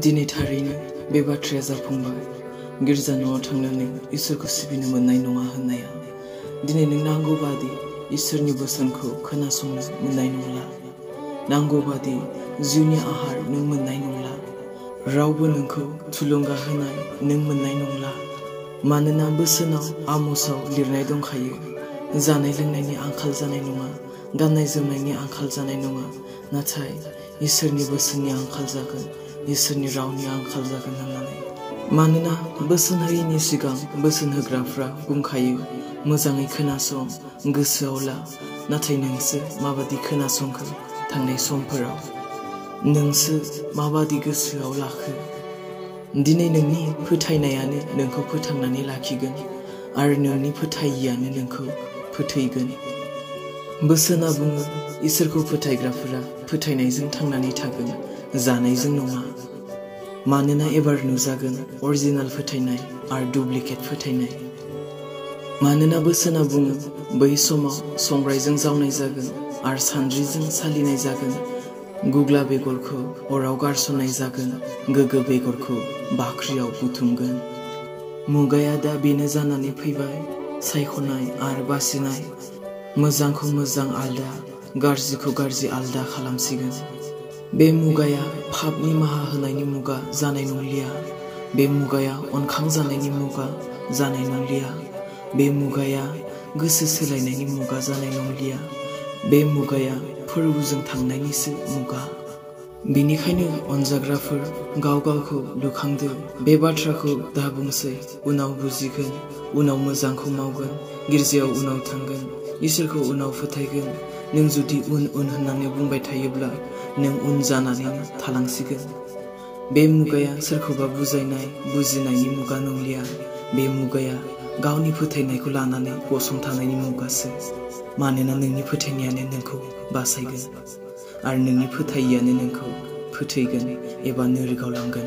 दिनै थारैनो बे बाथ्राया जाफुंबाय। गिर्जा न'आव थांनानै इसोरखौ सिबिनो मोननाय नङा होननाया। दिनै नों नांगौ बादि इसोरनि बोसोनखौ खोनासंनो मोननाय नंला। नांगौ बादि जिउनि आहार नों मोननाय नंला। रावबो नोंखौ थुलुंगा होनाय नों मोननाय नंला। मानोना बोसोनाव आमोसाव लिरनाय दंखायो, जानाय लोंनायनि आंखाल जानाय नङा, गाननाय जोमनायनि आंखाल जानाय नङा, नाथाय इसोरनि बोसोननि आंखाल जागोन, इसोरनि रावनि आंखाल जागोन होननानै। मानोना बोसोन होयैनि सिगां बोसोन होग्राफ्रा बुंखायो, मोजाङै खोनासं, गोसोआव ला। नाथाय नोंसो माबादि खोनासंखो थांनाय समफोराव? नोंसो माबादि गोसोआव लाखो? दिनै नोंनि फोथायनायानो नोंखौ फोथांनानै लाखिगोन आरो नोंनि फोथायियानो नोंखौ फोथैगोन। बोसोना बुङो, इसोरखौ फोथायग्राफोरा फोथायनायजों थांनानै थागोन, जानायजों नङा। मानोना एबार नुजागोन अरिजिनाल फोथायनाय आरो डुप्लिकेट फोथायनाय। मानोना बोसोना बुङो, बै समाव संग्रायजों जावनाय जागोन आरो सान्द्रिजों सालिनाय जागोन। गुग्ला बेगरखौ अराव गारसननाय जागोन, गोग्गो बेगरखौ बाख्रियाव बुथुमगोन। मुगाया दा बेनो जानानै फैबाय, सायख'नाय आरो बासिनाय। मोजांखौ मोजां आलदा, गाज्रिखौ गाज्रि आलदा खालामसिगोन। बे मुगाया पाप निमाहा होनायनि मुगा जानाय नंलिया। बे मुगाया अनखांजानायनि मुगा जानाय नंलिया। बे मुगाया गोसो सोलायनायनि मुगा जानाय नंलिया। बे मुगाया फोरबोजों थांनायनिसो मुगा। बेनिखायनो अनजाग्राफोर, गाव गावखौ लुखांदो। बे बाथ्राखौ दा बुंसै, उनाव बुजिगोन, उनाव मोजांखौ मावगोन, गिर्जायाव उनाव थांगोन, इसोरखौ उनाव फोथायगोन। नों जुदि उन होननानै बुंबाय थायोब्ला नों उन जानानैनो थालांसिगोन। बे मुगाया सोरखौबा बुजायनाय, बुजिनायनि मुगा नंलिया। बे मुगाया गावनि फोथायनायखौ लानानै गसंथानायनि मुगासो। मानोना नोंनि फोथायनायानो नोंखौ बासायगोन आरो नोंनि फोथायियानो नोंखौ फोथैगोन एबा नोरगाव लांगोन।